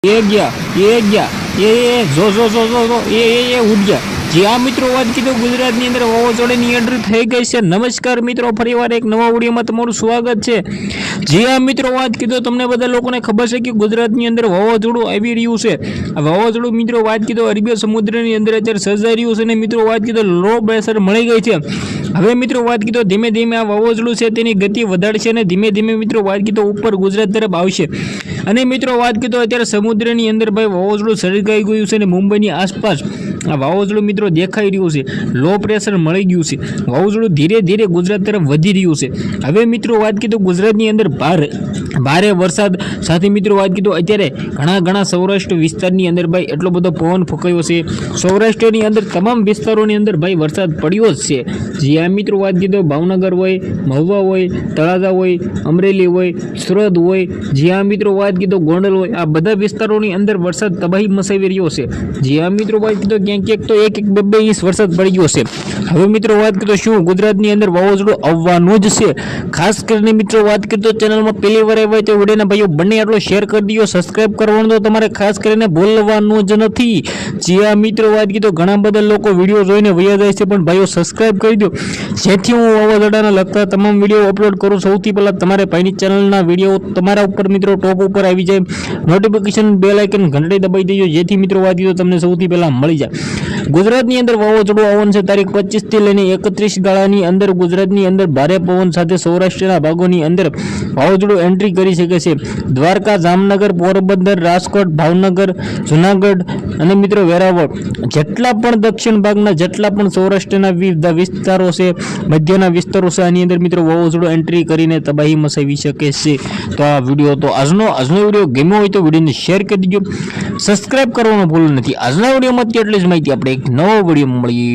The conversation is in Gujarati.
ये गया ये जो ये उठ गया। जी हाँ मित्रों, વાત કીધું ગુજરાતની અંદર વાવાઝોડાની એન્ટ્રી થઈ ગઈ છે। નમસ્કાર મિત્રો, ફરીવાર એક નવા વિડીયોમાં તમારું સ્વાગત છે। જી હા મિત્રો, વાત કીધું તમને બધા લોકોને ખબર છે કે ગુજરાતની અંદર વાવાઝોડું આવી રહ્યું છે। આ વાવાઝોડું મિત્રો વાત કીધું અરબી સમુદ્રની અંદર અત્યારે સર્જાઈ રહ્યું છે અને મિત્રો વાત કીધું લો પ્રેશર મળી ગઈ છે। હવે મિત્રો વાત કીધું ધીમે ધીમે આ વાવાઝોડું છે તેની ગતિ વધારશે અને ધીમે ધીમે મિત્રો વાત કીધું ઉપર ગુજરાત તરફ આવશે। અને મિત્રો વાત કીધું અત્યારે સમુદ્રની અંદર ભાઈ વાવાઝોડું સર્જાઈ ગયું છે અને મુંબઈની આસપાસ આ વાવાઝોડું મિત્રો દેખાઈ રહ્યું છે। લો પ્રેશર મળી ગયું છે, વાવાઝોડું ધીરે ધીરે ગુજરાત તરફ વધી રહ્યું છે। હવે મિત્રો વાત કીધું ગુજરાતની અંદર ભારે વરસાદ સાથે મિત્રો વાત કીધું અત્યારે ઘણા સૌરાષ્ટ્ર વિસ્તારની અંદર ભાઈ એટલો બધો પવન ફૂંકાયો છે। સૌરાષ્ટ્રની અંદર તમામ વિસ્તારોની અંદર ભાઈ વરસાદ પડ્યો જ છે। જે આ મિત્રો વાત કીધું ભાવનગર હોય, મહુવા હોય, તળાજા હોય, અમરેલી હોય, સુરત હોય, જે આ મિત્રો વાત કીધું ગોંડલ હોય, આ બધા વિસ્તારોની અંદર વરસાદ તબાહી મચાવી રહ્યો છે। જે આ મિત્રો વાત કીધું ક્યાંક તો એક બે ઇંચ વરસાદ પડી ગયો છે। હવે મિત્રો વાત કીધું શું ગુજરાતની અંદર વાવાઝોડું આવવાનું જ છે। ખાસ કરીને મિત્રો વાત કીધું ચેનલમાં પહેલી વાર આવ્યા તો વિડીયોના ભાઈઓ બંને આટલો શેર કરી દો, સબસ્ક્રાઇબ કરવાનું તો તમારે ખાસ કરીને ભૂલવાનું જ નથી। જે આ મિત્રો વાત કીધું ઘણા બધા લોકો વિડીયો જોઈને વયા જાય છે, પણ ભાઈઓ સબસ્ક્રાઇબ કરી દો જેથી હું વાવાઝોડાના લગતા તમામ વિડીયો અપલોડ કરું સૌથી પહેલાં તમારે ભાઈની ચેનલના વિડીયો તમારા ઉપર મિત્રો ટોપ ઉપર આવી જાય। નોટિફિકેશન બેલ આઇકન ઘંટડી દબાઈ દેજો જેથી મિત્રો વાત કીધું તમને સૌથી પહેલાં મળી જાય। ગુજરાતની અંદર વાવાઝોડું આવવાનું છે તારીખ 25 થી લઈને 31 ગાળાની અંદર ગુજરાતની અંદર ભારે પવન સાથે સૌરાષ્ટ્રના ભાગોની અંદર વાવાઝોડું એન્ટ્રી કરી શકે છે। દ્વારકા, જામનગર, પોરબંદર, રાજકોટ, ભાવનગર, જુનાગઢ અને મિત્રો વેરાવળ જેટલા પણ દક્ષિણ ભાગના જેટલા પણ સૌરાષ્ટ્રના વિસ્તારો છે, મધ્યના વિસ્તારો છે, આની અંદર મિત્રો વાવાઝોડું એન્ટ્રી કરીને તબાહી મચાવી શકે છે। તો આ વિડીયો તો આજનો વિડીયો ગમ્યો હોય તો વિડીયોને શેર કરી દીજો, સબસ્ક્રાઇબ કરવાનું ભૂલવું નથી। આજના વિડીયોમાં એટલી જ માહિતી, આપણે એક નવો વિડીયો મળીએ।